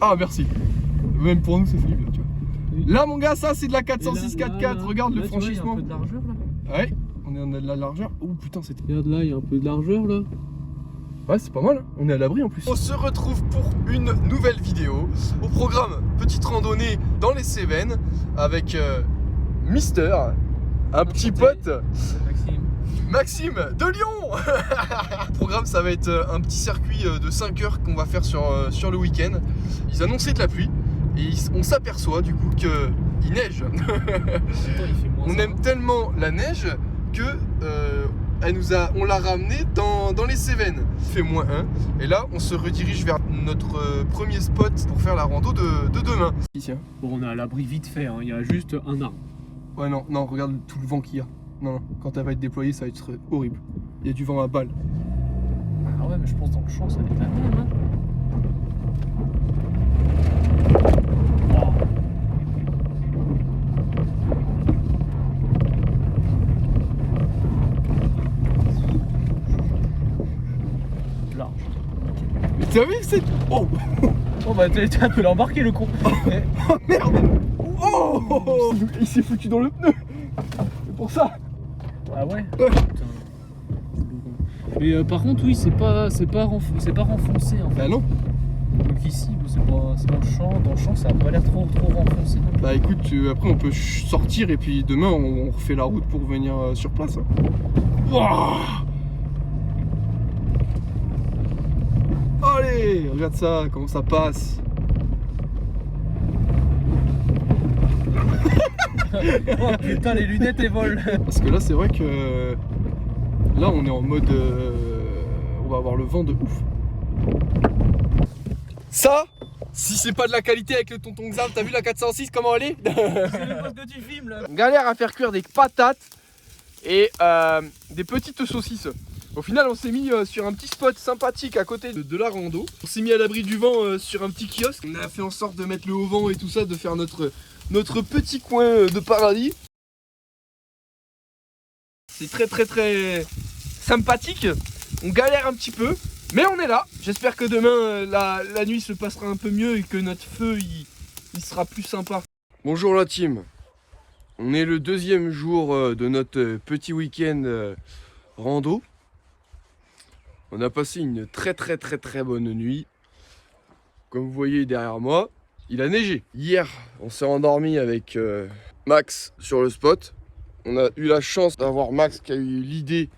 Ah merci. Même pour nous c'est fini bien, tu vois. Oui. Là mon gars, ça c'est de la 406 4x4, regarde le franchissement. Il y a un peu de largeur là. Ouais, on a de la largeur. Oh putain c'était... Regarde là, il y a un peu de largeur là. Ouais c'est pas mal, hein. On est à l'abri en plus. On se retrouve pour une nouvelle vidéo. Au programme, petite randonnée dans les Cévennes avec Mister, un petit pote. Maxime de Lyon. Le programme ça va être un petit circuit de 5 heures qu'on va faire sur le week-end. Ils annonçaient de la pluie et on s'aperçoit du coup qu'il neige. On aime tellement la neige que on l'a ramené dans les Cévennes. Il fait -1 et là on se redirige vers notre premier spot pour faire la rando de demain. Ici, hein. Bon, on est à l'abri vite fait, hein. Il y a juste un arbre. Ouais non, regarde tout le vent qu'il y a. Non, quand elle va être déployée, ça va être horrible. Il y a du vent à balle. Ah ouais, mais je pense dans le champ, ça va être la même, hein. Large. Mais t'as vu, c'est... Oh. Oh bah t'as un peu l'embarquer le con. Oh merde. Oh. Il s'est foutu dans le pneu. C'est pour ça. Ah ouais, putain. Mais par contre oui c'est pas renfoncé en fait. Bah non. Donc ici c'est dans le champ ça a pas l'air trop renfoncé. Bah écoute, après on peut sortir et puis demain on refait la route pour venir sur place, hein. Wow. Allez, regarde ça, comment ça passe. Oh putain les lunettes elles volent. Parce que là c'est vrai que là on est en mode on va avoir le vent de ouf. Ça, si c'est pas de la qualité avec le tonton Xav, t'as vu la 406 comment elle est? C'est même pas ce que tu filmes là. On galère à faire cuire des patates et des petites saucisses. Au final on s'est mis sur un petit spot sympathique à côté de la rando. On s'est mis à l'abri du vent sur un petit kiosque. On a fait en sorte de mettre le haut vent et tout ça, de faire notre petit coin de paradis. C'est très sympathique. On galère un petit peu, mais on est là. J'espère que demain la nuit se passera un peu mieux et que notre feu il sera plus sympa. Bonjour la team. On est le deuxième jour de notre petit week-end rando. On a passé une très bonne nuit. Comme vous voyez derrière moi, il a neigé. Hier, on s'est endormi avec Max sur le spot. On a eu la chance d'avoir Max qui a eu l'idée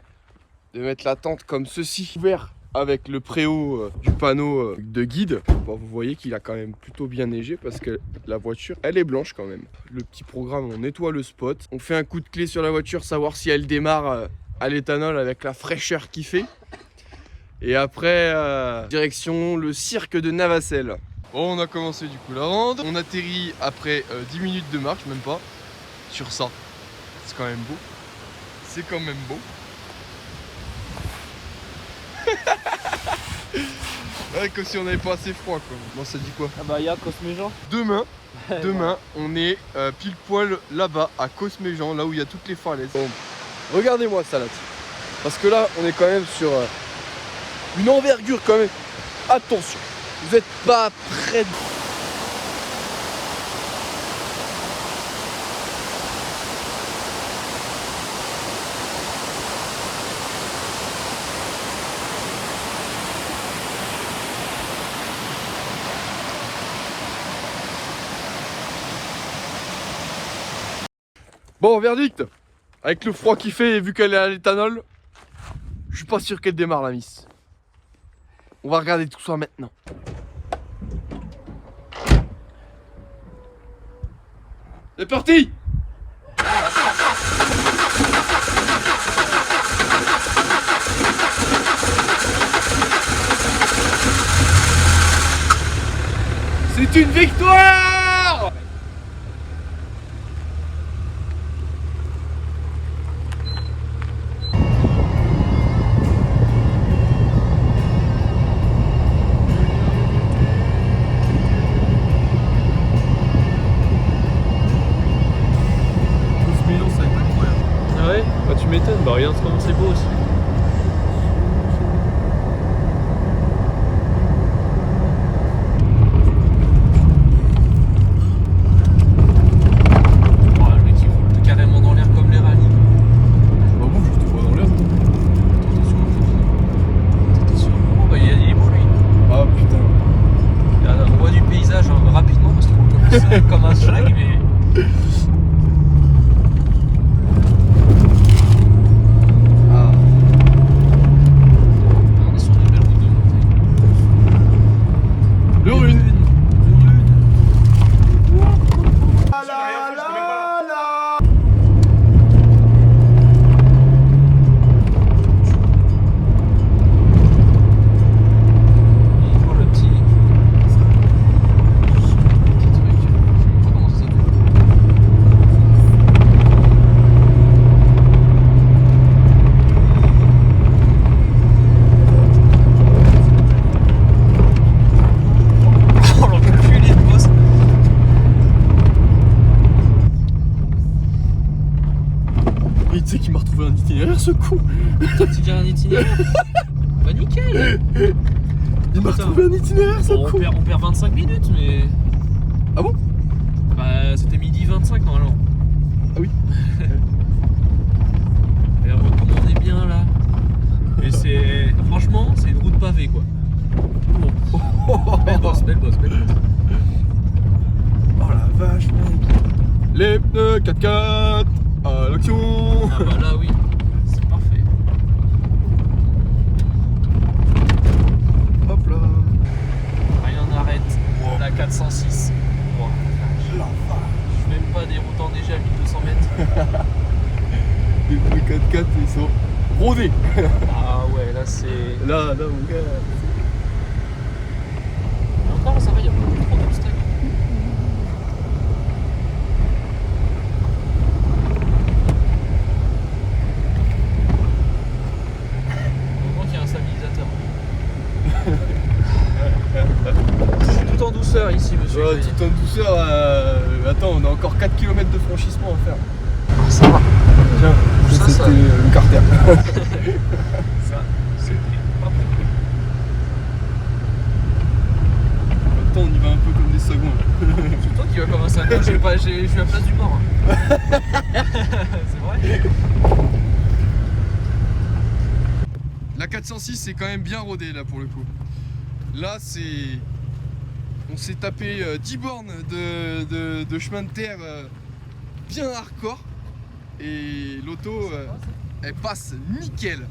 de mettre la tente comme ceci, ouvert avec le préau du panneau de guide. Bon, vous voyez qu'il a quand même plutôt bien neigé parce que la voiture, elle est blanche quand même. Le petit programme, on nettoie le spot. On fait un coup de clé sur la voiture, savoir si elle démarre à l'éthanol avec la fraîcheur qu'il fait. Et après, direction le cirque de Navacelle. Bon, on a commencé du coup la rande. On atterrit après 10 minutes de marche, même pas, sur ça. C'est quand même beau. C'est quand même beau. Ouais, comme si on n'avait pas assez froid quoi. Bon, ça dit quoi? Ah bah y'a Cosméjean. Demain, on est pile poil là-bas à Cosméjean, là où il y a toutes les falaises. Bon, regardez-moi ça là. Parce que là, on est quand même sur une envergure quand même. Attention, vous n'êtes pas près de... Bon, verdict. Avec le froid qu'il fait et vu qu'elle est à l'éthanol, je suis pas sûr qu'elle démarre la miss. On va regarder tout ça maintenant. C'est parti! C'est une victoire! Tu m'étonnes, bah regarde comment c'est beau aussi. comme un schlag, mais. Ah. On est sur une belle route de montée. Le rune. Tu sais qu'il m'a retrouvé un itinéraire ce con. Tu dis un itinéraire? Bah nickel. Il m'a retrouvé un itinéraire ce Bon, con. on perd 25 minutes mais... Ah bon? Bah c'était midi 25 normalement. Ah oui. Et comme on est bien là. Et c'est... Franchement c'est une route pavée quoi. Belle bosse, belle bosse, belle bosse. Oh la vache mec. Les pneus 4x4 à l'action. Ah bah là oui, c'est parfait. Hop là. Rien n'arrête. Wow. La 406. Wow. La vache. Je suis même pas déroutant déjà à 1200 mètres. Les pneus 4x4 ils sont rodés. Ah ouais là c'est... Là mon gars. Encore ça va, il y a pas trop d'obstacles. Heureusement qu'il y a un stabilisateur. Tout en douceur ici monsieur. Ouais, tout en douceur. Attends, on a encore 4 km de franchissement à faire. Ça va. Tiens, Ça, c'était le carter. Ça, c'était pas bon. Attends, on y va un peu comme des secondes. C'est toi qui vas commencer à... Moi, je suis à place du mort. C'est vrai. La 406 c'est quand même bien rodé là pour le coup. Là c'est... On s'est tapé 10 bornes de chemin de terre bien hardcore. Et l'auto elle passe nickel.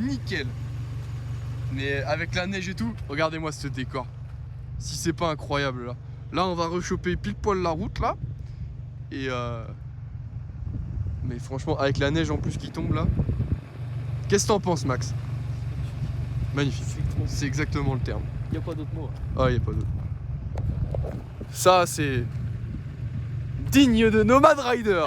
Nickel. Mais avec la neige et tout, regardez-moi ce décor. Si c'est pas incroyable là. Là on va rechoper pile poil la route là. Et mais franchement avec la neige en plus qui tombe là. Qu'est-ce que t'en penses Max? Magnifique. C'est exactement le terme. Il n'y a pas d'autre mot. Ah, il n'y a pas d'autre. Ça, c'est digne de Nomad Rider.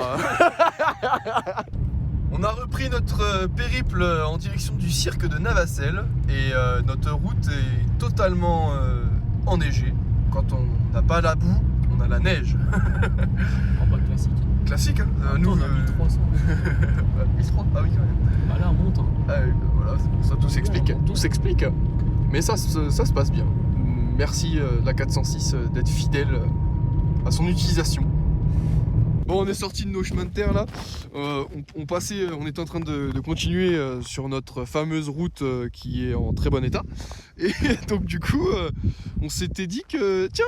On a repris notre périple en direction du cirque de Navacelles et notre route est totalement enneigée. Quand on n'a pas la boue, on a la neige. Oh bah classique. Classique, hein. Nous, on a 1300. 1300. Ah oui, quand même. Bah là on monte. Hein. Ah, voilà, c'est pour ça tout s'explique. Tout s'explique. Mais ça se passe bien. Merci la 406 d'être fidèle à son utilisation. Bon, on est sorti de nos chemins de terre là. On passait, on est en train de continuer sur notre fameuse route qui est en très bon état. Et donc du coup, on s'était dit que tiens,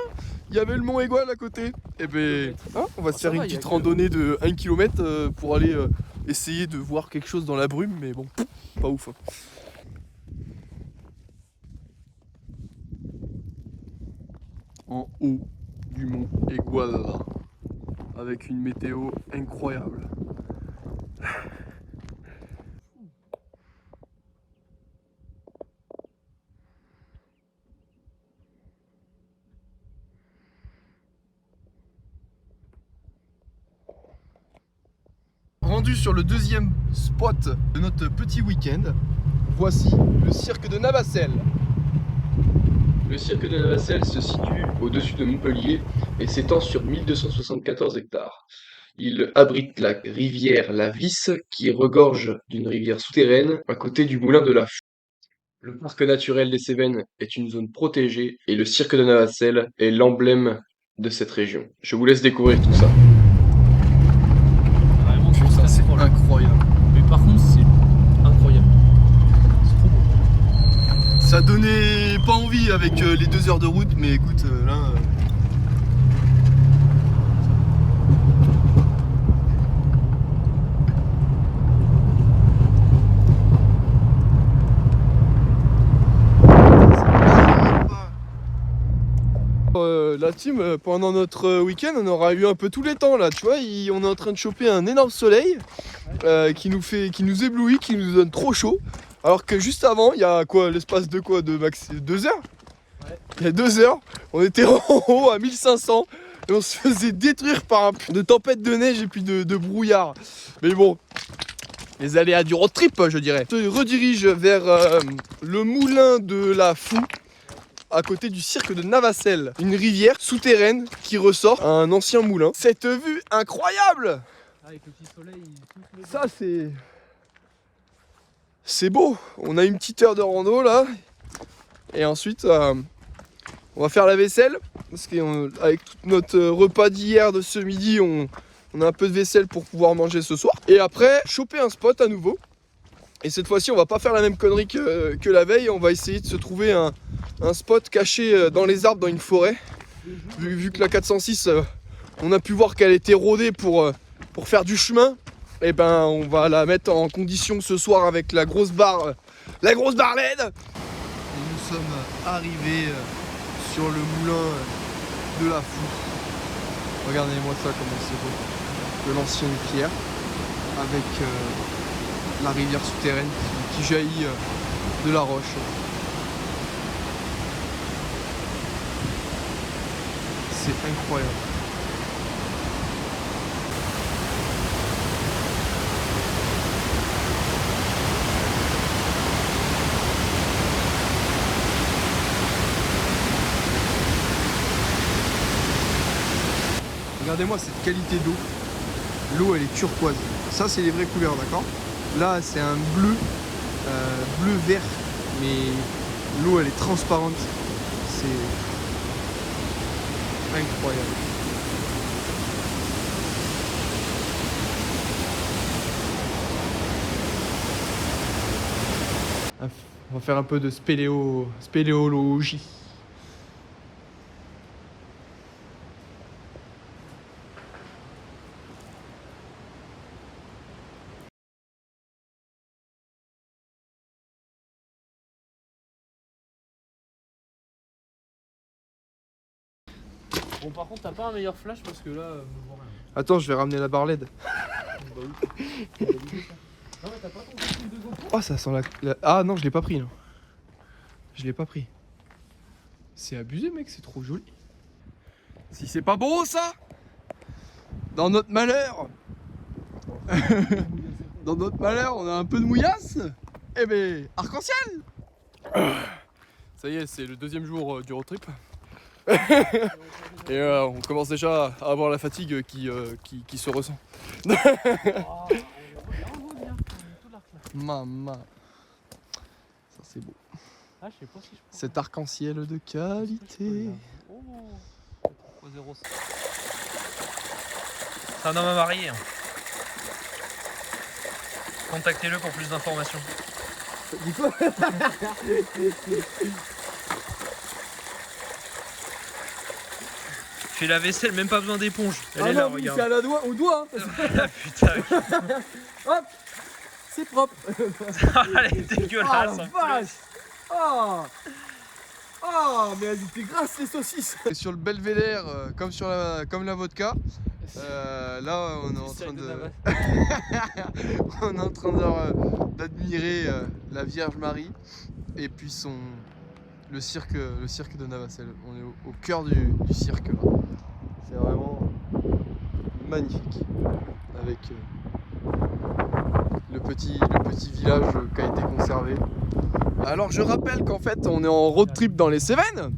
il y avait le Mont Aigoual à côté. Et ben, hein, on va se faire une petite randonnée de 1 km pour aller essayer de voir quelque chose dans la brume, mais bon, pas ouf. Hein. En haut du Mont Aigoual, avec une météo incroyable. Rendu sur le deuxième spot de notre petit week-end, voici le cirque de Navacelles. Le cirque de Navacelles se situe au-dessus de Montpellier et s'étend sur 1274 hectares. Il abrite la rivière la Visse qui regorge d'une rivière souterraine à côté du moulin de la Fou. Le parc naturel des Cévennes est une zone protégée et le cirque de Navacelles est l'emblème de cette région. Je vous laisse découvrir tout ça. Vraiment, Putain, c'est incroyable. Mais par contre, c'est incroyable. C'est trop beau. Ça donnait pas envie avec les 2 heures de route, mais écoute, là... La team, pendant notre week-end, on aura eu un peu tous les temps là, tu vois, on est en train de choper un énorme soleil qui nous éblouit, qui nous donne trop chaud. Alors que juste avant, il y a quoi, l'espace de quoi, de max 2 heures. Ouais. Il y a 2 heures, on était en haut à 1500 et on se faisait détruire par de tempête de neige et puis de brouillard. Mais bon, les aléas du road trip, je dirais. On se redirige vers le moulin de la Foux, à côté du cirque de Navacelles. Une rivière souterraine qui ressort à un ancien moulin. Cette vue incroyable! Avec le petit soleil, Ça c'est beau. On a une petite heure de rando là. Et ensuite on va faire la vaisselle. Parce qu'avec tout notre repas d'hier, de ce midi, on a un peu de vaisselle pour pouvoir manger ce soir. Et après, choper un spot à nouveau. Et cette fois-ci, on va pas faire la même connerie que la veille. On va essayer de se trouver un spot caché dans les arbres, dans une forêt. Vu que la 406, on a pu voir qu'elle était rodée pour faire du chemin. Et ben, on va la mettre en condition ce soir avec la grosse barre LED. Et nous sommes arrivés sur le moulin de la Foux. Regardez-moi ça, comment c'est beau. De l'ancienne pierre avec la rivière souterraine qui jaillit de la roche. C'est incroyable. Regardez-moi cette qualité d'eau. L'eau elle est turquoise. Ça c'est les vraies couleurs, d'accord? Là c'est un bleu, bleu-vert, mais l'eau elle est transparente. C'est incroyable. On va faire un peu de spéléologie. Bon, par contre, t'as pas un meilleur flash parce que là, je vois rien. Attends, je vais ramener la barre LED. Bah oui. Non, mais t'as pas ton truc de GoPro? Oh, ça sent la... Ah non, je l'ai pas pris, là. Je l'ai pas pris. C'est abusé, mec, c'est trop joli. Si c'est pas beau, ça! Dans notre malheur Dans notre malheur, on a un peu de mouillasse. Eh ben, arc-en-ciel. Ça y est, c'est le deuxième jour du road trip. Et on commence déjà à avoir la fatigue qui se ressent. Maman. Ça c'est beau. Ah, je sais pas si je peux. Cet arc-en-ciel de qualité. Oh, 3-0. C'est un homme à marier. Contactez-le pour plus d'informations. Dis quoi? Fais la vaisselle, même pas besoin d'éponge. Elle Ah est là, non, regarde. c'est à la doigt, au doigt. Hein. Ah putain. Hop, c'est propre. Elle est dégueulasse. Oh la vache. Oh. Oh, mais elles étaient grasses les saucisses. Et sur le belvédère, comme la vodka, là on est en train on est en train d'admirer la Vierge Marie et puis le cirque de Navacelles. On est au cœur du cirque là. C'est vraiment magnifique avec le petit village qui a été conservé. Alors je rappelle qu'en fait on est en road trip dans les Cévennes.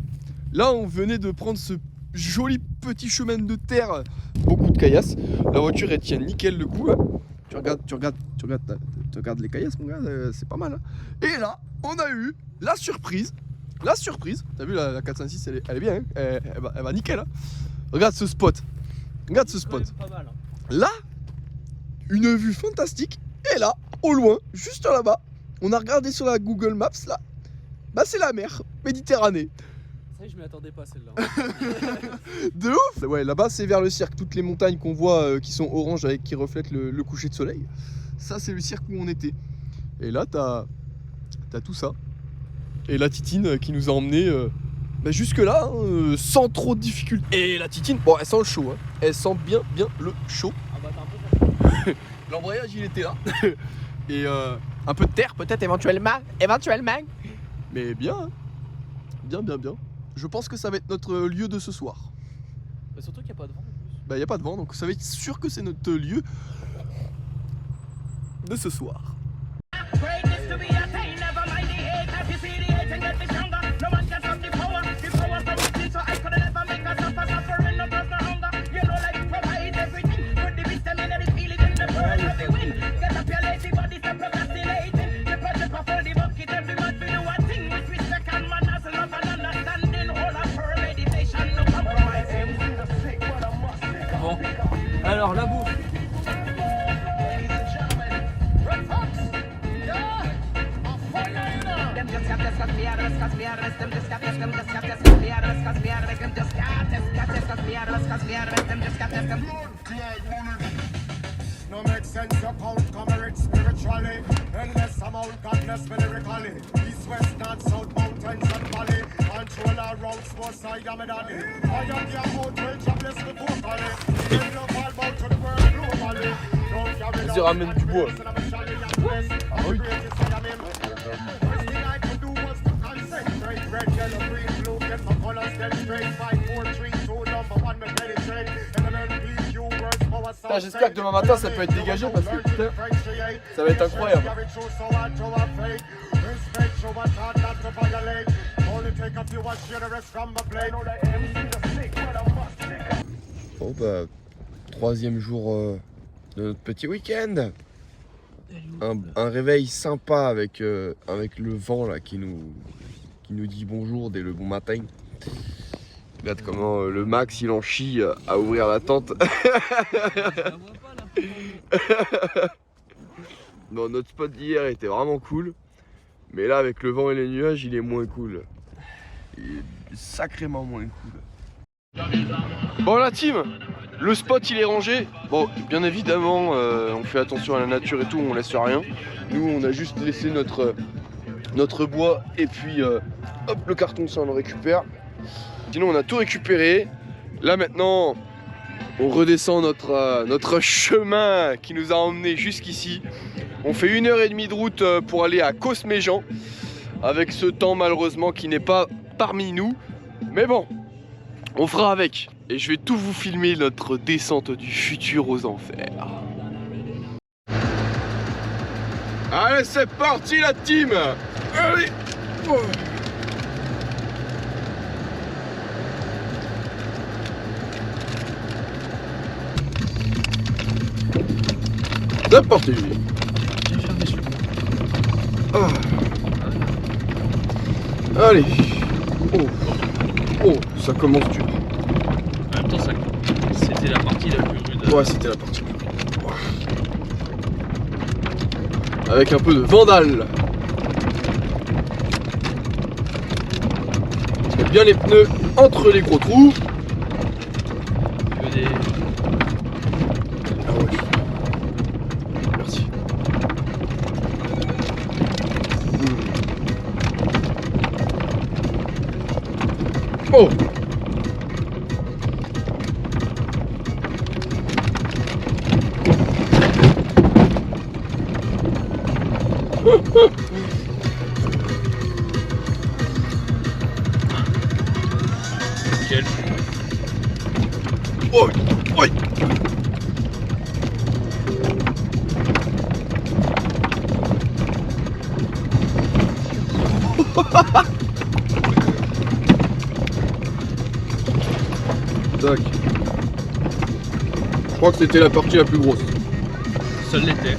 Là on venait de prendre ce joli petit chemin de terre, beaucoup de caillasses. La voiture elle tient nickel le coup. Hein. Tu regardes les caillasses mon gars, c'est pas mal. Hein. Et là on a eu la surprise. T'as vu la 406 elle est bien, hein. Elle va nickel. Hein. Regarde ce spot. Pas mal, hein. Là, une vue fantastique. Et là, au loin, juste là-bas, on a regardé sur la Google Maps là. Bah c'est la mer, Méditerranée. Ça y est, je m'y attendais pas celle-là. De ouf. Ouais, là-bas c'est vers le cirque. Toutes les montagnes qu'on voit qui sont oranges avec qui reflètent le coucher de soleil. Ça c'est le cirque où on était. Et là t'as tout ça. Et la Titine qui nous a emmenés bah jusque là, sans trop de difficultés. Et la Titine, bon, elle sent le chaud, hein. Elle sent bien le chaud. Ah bah t'as un peu. L'embrayage il était là. Et un peu de terre peut-être éventuellement. Mais bien, hein. Bien. Je pense que ça va être notre lieu de ce soir. Bah surtout qu'il n'y a pas de vent en plus. Bah y a pas de vent, donc ça va être sûr que c'est notre lieu de ce soir. Bon, alors la bouffe. No make sense to count comrade spiritually. Endless amount godless lyrically. East, west, north, south, mountains and valley. Control our routes, both side of me daddy. I am the amount will jobless the vocally. Then love all about to the world globally. Don't carry Vas-y, ramène du bois. Ah oui. First thing I could do was to concentrate. Red, yellow, green, blue, get my colors then straight. 5, 4, 3, 2, number 1, me meditate. MMPQ, words, power, Putain, j'espère que demain matin ça peut être dégagé parce que putain, ça va être incroyable. Bon bah, troisième jour de notre petit week-end. Un réveil sympa avec le vent là qui nous dit bonjour dès le bon matin. Regarde comment le Max il en chie à ouvrir la tente. Bon, notre spot d'hier était vraiment cool, mais là avec le vent et les nuages il est moins cool. Il est sacrément moins cool. Bon la team, le spot il est rangé. Bon, bien évidemment on fait attention à la nature et tout, on laisse rien. Nous on a juste laissé notre bois et puis hop le carton ça on le récupère. Sinon on a tout récupéré. Là maintenant on redescend notre chemin qui nous a emmené jusqu'ici. On fait 1h30 de route pour aller à Cosméjean. Avec ce temps malheureusement qui n'est pas parmi nous. Mais bon, on fera avec. Et je vais tout vous filmer notre descente du futur aux enfers. Allez c'est parti la team. Allez. Oh. C'est parti. Ah. Allez. Oh, ça commence dur. En même temps, c'était la partie la plus rude. Ouais, c'était la partie. Avec un peu de vandale. On met bien les pneus entre les gros trous. Ah ouais. Merci. Oh. Nickel. Oh. Oui. Tac. Je crois que c'était la partie la plus grosse. Ça l'était.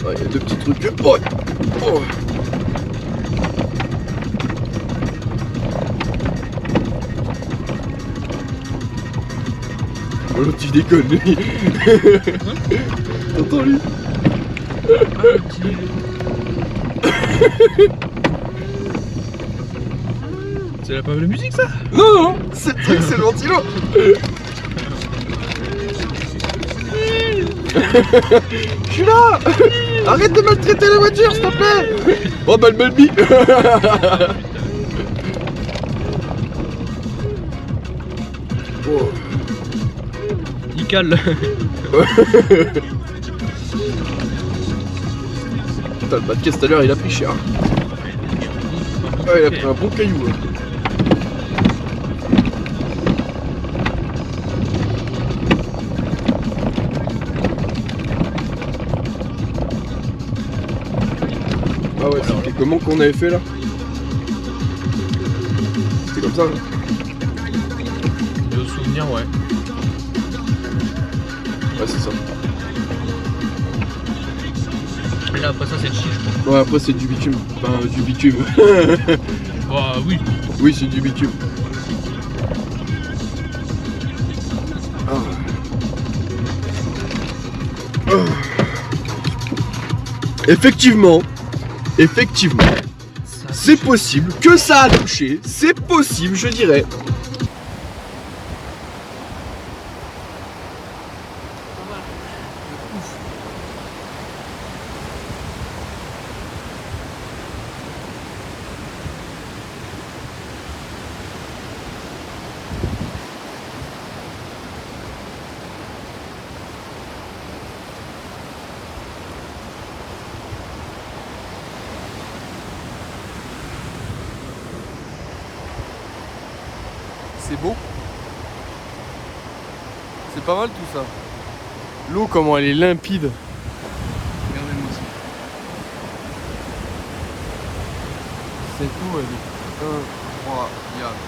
Il y a deux petits trucs. Oh. Oh. L'autre il déconne lui. T'entends lui? C'est la pas de musique ça? Non, c'est le ventilo. Je suis là. Arrête de maltraiter la voiture, s'il te plaît. Oh bah le baby. Oh. Nickel. Putain, le bas de caisse tout à l'heure, il a pris cher. Ouais, il a pris un bon caillou. Ouais. Ah ouais, c'était comment qu'on avait fait là? C'était comme ça là. De souvenir, ouais. Ouais, c'est ça. Et là, après ça, c'est le chiche, je crois. Ouais, après c'est du bitume. Enfin, du bitume. Bah oui. Oui, c'est du bitume. Ah. Ah. Effectivement, c'est possible que ça a touché. C'est possible, je dirais. C'est beau. C'est pas mal tout ça. L'eau, comment elle est limpide. Regardez-moi ça. Cette eau, elle est incroyable.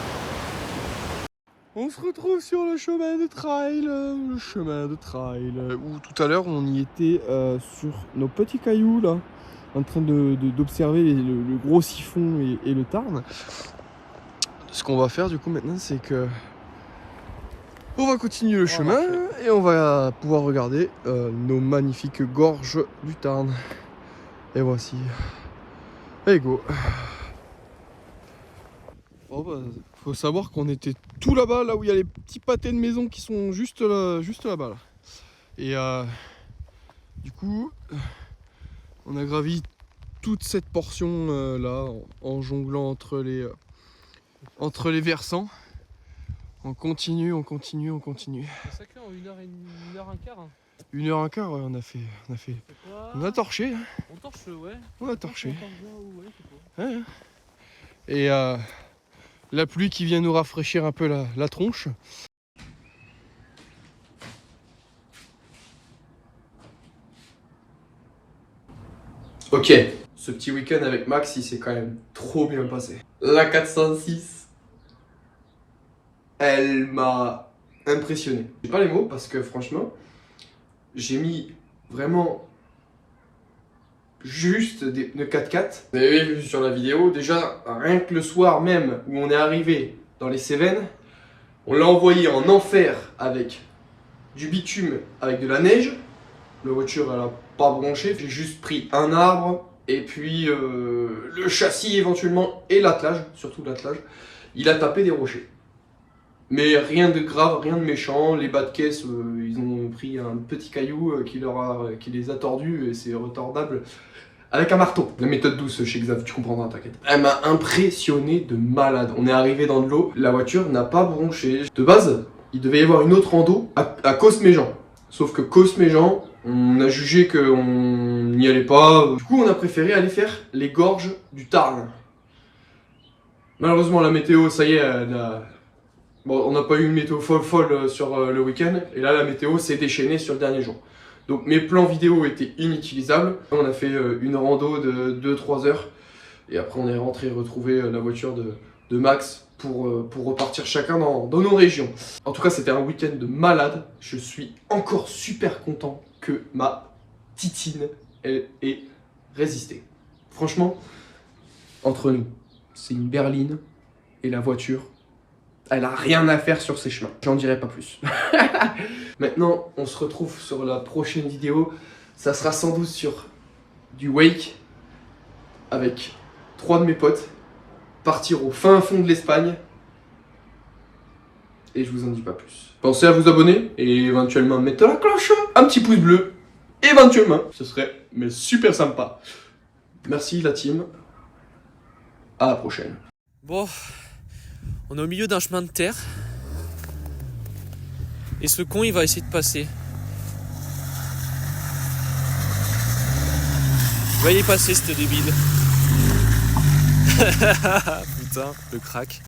On se retrouve sur le chemin de trail, où tout à l'heure on y était sur nos petits cailloux là, en train d'observer le gros siphon et le Tarn. Ce qu'on va faire du coup maintenant, c'est que on va continuer le chemin et on va pouvoir regarder nos magnifiques gorges du Tarn. Et voici. Allez go. Oh bah, faut savoir qu'on était tout là-bas, là où il y a les petits pâtés de maison qui sont juste là-bas. Là. Et du coup, on a gravi toute cette portion là en jonglant entre les versants. On continue. C'est sacré en 1h15. Hein. 1h15, ouais, on a torché. Hein. On torche, ouais. On a torché. Ouais, c'est quoi. Ouais. Et la pluie qui vient nous rafraîchir un peu la tronche. Ok, ce petit week-end avec Max, il s'est quand même trop bien passé. La 406, elle m'a impressionné. J'ai pas les mots parce que franchement, j'ai mis vraiment juste une 4x4. Vous avez vu sur la vidéo, déjà rien que le soir même où on est arrivé dans les Cévennes, on l'a envoyé en enfer avec du bitume, avec de la neige. La voiture elle a pas bronché, j'ai juste pris un arbre et puis le châssis éventuellement et l'attelage, surtout l'attelage, il a tapé des rochers. Mais rien de grave, rien de méchant, les bas de caisse ils ont pris un petit caillou qui les a tordus et c'est retordable avec un marteau. La méthode douce chez Xav, tu comprendras, t'inquiète. Elle m'a impressionné de malade. On est arrivé dans de l'eau, la voiture n'a pas bronché. De base, il devait y avoir une autre rando à Cosméjean. Sauf que Cosméjean, on a jugé qu'on n'y allait pas. Du coup, on a préféré aller faire les gorges du Tarn. Malheureusement, la météo, ça y est, bon, on n'a pas eu une météo folle sur le week-end. Et là, la météo s'est déchaînée sur le dernier jour. Donc mes plans vidéo étaient inutilisables. On a fait une rando de 2-3 heures. Et après, on est rentré retrouver la voiture de Max pour repartir chacun dans nos régions. En tout cas, c'était un week-end de malade. Je suis encore super content que ma titine elle ait résisté. Franchement, entre nous, c'est une berline et la voiture, elle a rien à faire sur ces chemins. J'en dirai pas plus. Maintenant, on se retrouve sur la prochaine vidéo. Ça sera sans doute sur du wake avec 3 de mes potes. Partir au fin fond de l'Espagne. Et je vous en dis pas plus. Pensez à vous abonner et éventuellement mettre la cloche. Un petit pouce bleu. éventuellement. Ce serait mais super sympa. Merci la team. À la prochaine. Bon, on est au milieu d'un chemin de terre. Et ce con, il va essayer de passer. Il va y passer, ce débile. Putain, le crack.